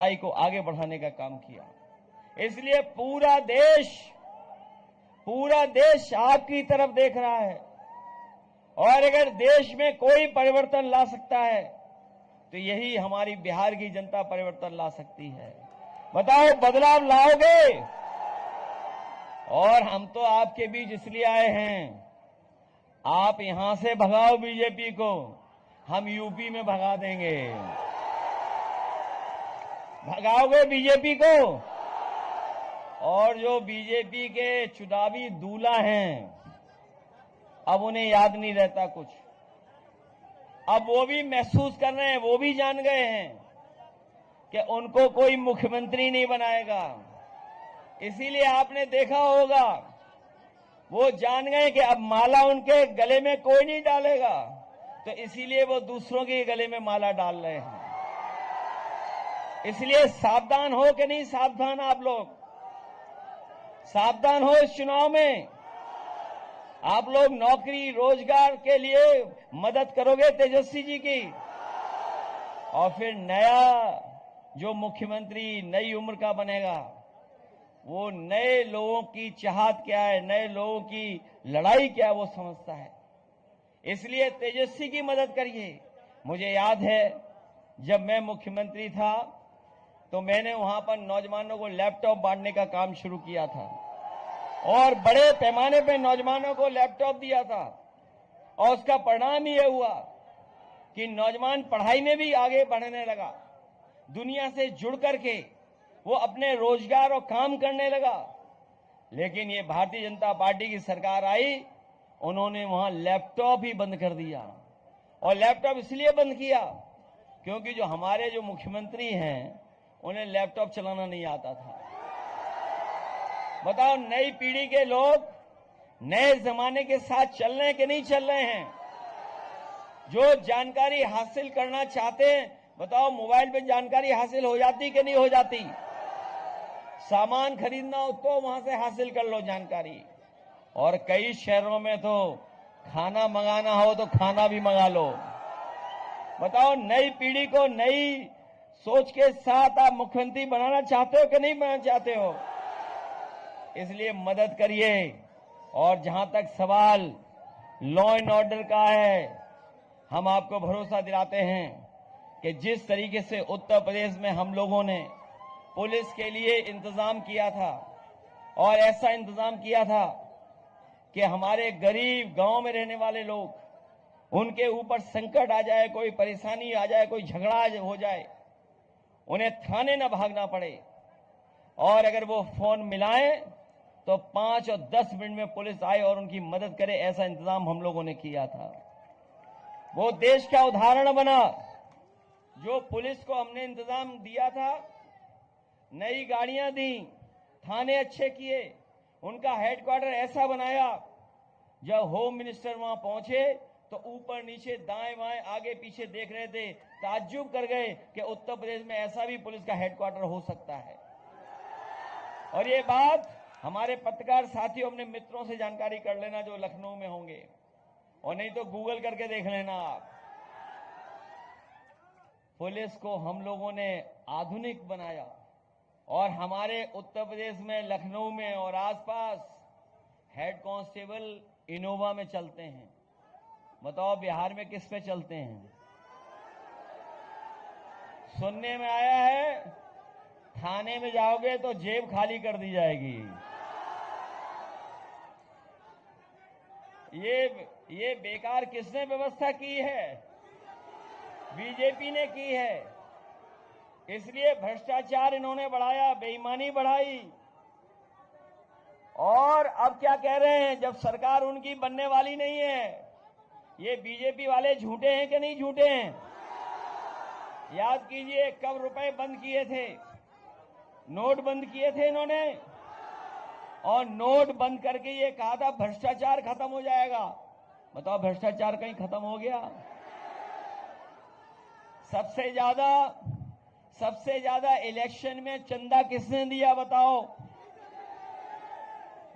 को आगे बढ़ाने का काम किया। इसलिए पूरा देश आपकी तरफ देख रहा है और अगर देश में कोई परिवर्तन ला सकता है तो यही हमारी बिहार की जनता परिवर्तन ला सकती है। बताओ, बदलाव लाओगे? और हम तो आपके बीच इसलिए आए हैं, आप यहां से भगाओ बीजेपी को, हम यूपी में भगा देंगे। भगाओगे बीजेपी को? और जो बीजेपी के चुनावी दूल्हा हैं, अब उन्हें याद नहीं रहता कुछ। अब वो भी महसूस कर रहे हैं, वो भी जान गए हैं कि उनको कोई मुख्यमंत्री नहीं बनाएगा। इसीलिए आपने देखा होगा, वो जान गए कि अब माला उनके गले में कोई नहीं डालेगा, तो इसीलिए वो दूसरों के गले में माला डाल रहे हैं। इसलिए सावधान हो कि नहीं सावधान? आप लोग सावधान हो इस चुनाव में। आप लोग नौकरी रोजगार के लिए मदद करोगे तेजस्वी जी की, और फिर नया जो मुख्यमंत्री नई उम्र का बनेगा, वो नए लोगों की चाहत क्या है, नए लोगों की लड़ाई क्या है, वो समझता है। इसलिए तेजस्वी की मदद करिए। मुझे याद है, जब मैं मुख्यमंत्री था तो मैंने वहां पर नौजवानों को लैपटॉप बांटने का काम शुरू किया था और बड़े पैमाने पर नौजवानों को लैपटॉप दिया था। और उसका परिणाम ये हुआ कि नौजवान पढ़ाई में भी आगे बढ़ने लगा, दुनिया से जुड़ करके वो अपने रोजगार और काम करने लगा। लेकिन ये भारतीय जनता पार्टी की सरकार आई, उन्होंने वहां लैपटॉप ही बंद कर दिया। और लैपटॉप इसलिए बंद किया क्योंकि जो हमारे जो मुख्यमंत्री हैं, उन्हें लैपटॉप चलाना नहीं आता था। बताओ, नई पीढ़ी के लोग नए जमाने के साथ चल रहे हैं कि नहीं चल रहे हैं? जो जानकारी हासिल करना चाहते हैं, बताओ, मोबाइल पे जानकारी हासिल हो जाती कि नहीं हो जाती? सामान खरीदना हो तो वहां से हासिल कर लो जानकारी। और कई शहरों में तो खाना मंगाना हो तो खाना भी मंगा लो। बताओ, नई पीढ़ी को नई सोच के साथ आप मुख्यमंत्री बनाना चाहते हो कि नहीं बनाना चाहते हो? इसलिए मदद करिए। और जहां तक सवाल लॉ एंड ऑर्डर का है, हम आपको भरोसा दिलाते हैं कि जिस तरीके से उत्तर प्रदेश में हम लोगों ने पुलिस के लिए इंतजाम किया था, और ऐसा इंतजाम किया था कि हमारे गरीब गांव में रहने वाले लोग, उनके ऊपर संकट आ जाए, कोई परेशानी आ जाए, कोई झगड़ा हो जाए, उन्हें थाने न भागना पड़े, और अगर वो फोन मिलाएं तो 5 और 10 मिनट में पुलिस आए और उनकी मदद करे, ऐसा इंतजाम हम लोगों ने किया था। वो देश का उदाहरण बना। जो पुलिस को हमने इंतजाम दिया था, नई गाड़ियां दी, थाने अच्छे किए, उनका हेडक्वार्टर ऐसा बनाया, जब होम मिनिस्टर वहां पहुंचे तो ऊपर नीचे दाएं बाएं आगे पीछे देख रहे थे, ताज्जुब कर गए कि उत्तर प्रदेश में ऐसा भी पुलिस का हेडक्वार्टर हो सकता है। और ये बात हमारे पत्रकार साथियों, अपने मित्रों से जानकारी कर लेना जो लखनऊ में होंगे, और नहीं तो गूगल करके देख लेना आप। पुलिस को हम लोगों ने आधुनिक बनाया, और हमारे उत्तर प्रदेश में लखनऊ में और आसपास हेड कांस्टेबल इनोवा में चलते हैं। बताओ, बिहार में किस पे चलते हैं? सुनने में आया है थाने में जाओगे तो जेब खाली कर दी जाएगी। ये बेकार किसने व्यवस्था की है? बीजेपी ने की है। इसलिए भ्रष्टाचार इन्होंने बढ़ाया, बेईमानी बढ़ाई। और अब क्या कह रहे हैं, जब सरकार उनकी बनने वाली नहीं है, ये बीजेपी वाले झूठे हैं कि नहीं झूठे हैं? याद कीजिए, कब रुपए बंद किए थे? नोट बंद किए थे इन्होंने, और नोट बंद करके ये कहा था भ्रष्टाचार खत्म हो जाएगा। बताओ, भ्रष्टाचार कहीं खत्म हो गया? सबसे ज्यादा इलेक्शन में चंदा किसने दिया? बताओ।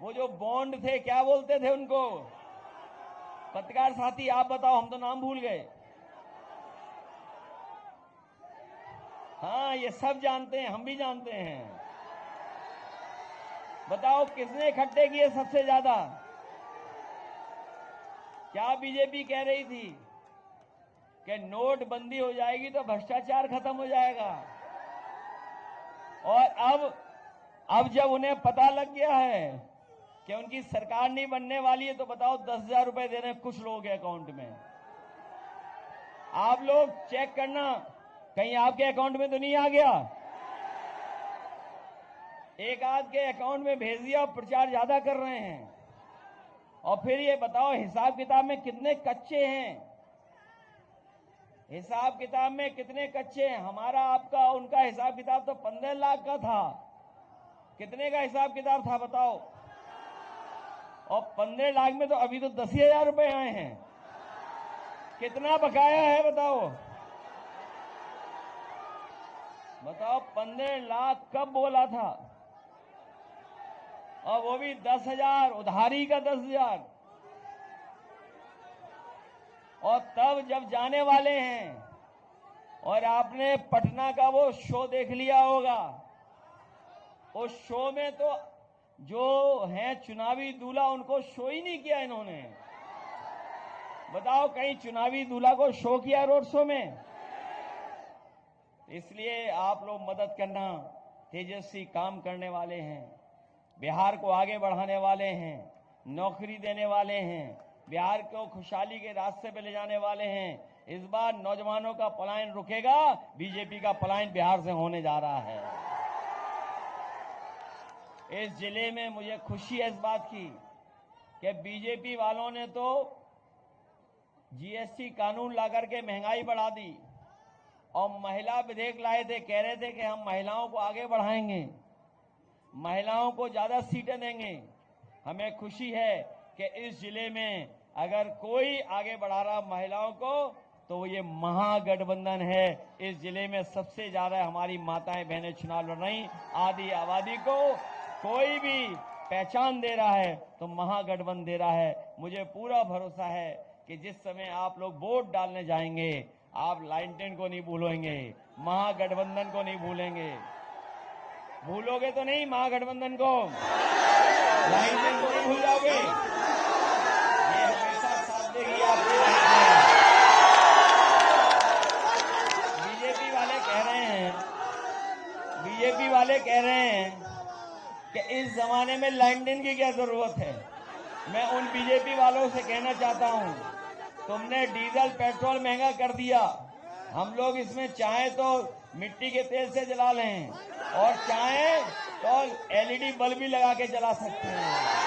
वो जो बॉन्ड थे, क्या बोलते थे उनको? पत्रकार साथी आप बताओ, हम तो नाम भूल गए। हाँ, ये सब जानते हैं, हम भी जानते हैं। बताओ किसने इकट्ठे किए सबसे ज्यादा? क्या बीजेपी कह रही थी कि नोटबंदी हो जाएगी तो भ्रष्टाचार खत्म हो जाएगा, और अब जब उन्हें पता लग गया है कि उनकी सरकार नहीं बनने वाली है, तो बताओ 10,000 रुपए दे रहे हैं कुछ लोगों के अकाउंट में। आप लोग चेक करना, कहीं आपके अकाउंट में तो नहीं आ गया? एक आध के अकाउंट में भेज दिया और प्रचार ज्यादा कर रहे हैं। और फिर ये बताओ हिसाब किताब में कितने कच्चे हैं? हिसाब किताब में कितने कच्चे हैं? हमारा आपका उनका हिसाब किताब तो 15 लाख का था। कितने का हिसाब किताब था बताओ? और 15 लाख में तो अभी तो 10,000 रुपए आए हैं। कितना बकाया है बताओ? बताओ 15 लाख कब बोला था? और वो भी 10,000 उधारी का 10,000। और तब जब जाने वाले हैं, और आपने पटना का वो शो देख लिया होगा, उस शो में तो जो हैं चुनावी दूल्हा, उनको शो ही नहीं किया इन्होंने। बताओ कहीं चुनावी दूल्हा को शो किया रोड शो में? इसलिए आप लोग मदद करना। तेजस्वी काम करने वाले हैं, बिहार को आगे बढ़ाने वाले हैं, नौकरी देने वाले हैं, बिहार को खुशहाली के रास्ते पे ले जाने वाले हैं। इस बार नौजवानों का पलायन रुकेगा, बीजेपी का पलायन बिहार से होने जा रहा है। इस जिले में मुझे खुशी है इस बात की कि बीजेपी वालों ने तो जीएसटी कानून लाकर के महंगाई बढ़ा दी, और महिला विधेयक लाए थे, कह रहे थे कि हम महिलाओं को आगे बढ़ाएंगे, महिलाओं को ज्यादा सीटें देंगे। हमें खुशी है कि इस जिले में अगर कोई आगे बढ़ा रहा महिलाओं को, तो ये महागठबंधन है। इस जिले में सबसे ज्यादा हमारी माताएं बहनें चुनाव लड़ रही। आदि आबादी को कोई भी पहचान दे रहा है तो महागठबंधन दे रहा है। मुझे पूरा भरोसा है कि जिस समय आप लोग वोट डालने जाएंगे, आप लाइनटेन को नहीं भूलेंगे, महागठबंधन को नहीं भूलेंगे। भूलोगे तो नहीं महागठबंधन को, लाइनटेन को नहीं भूल जाओगे? ये हमेशा साथ देगी आपकी लाइफ में। बीजेपी वाले कह रहे हैं कि इस जमाने में लाइनटेन की क्या जरूरत है। मैं उन बीजेपी वालों से कहना चाहता हूं, तुमने डीजल पेट्रोल महंगा कर दिया, हम लोग इसमें चाहे तो मिट्टी के तेल से जला लें, और चाहे तो एलईडी बल्ब भी लगा के जला सकते हैं।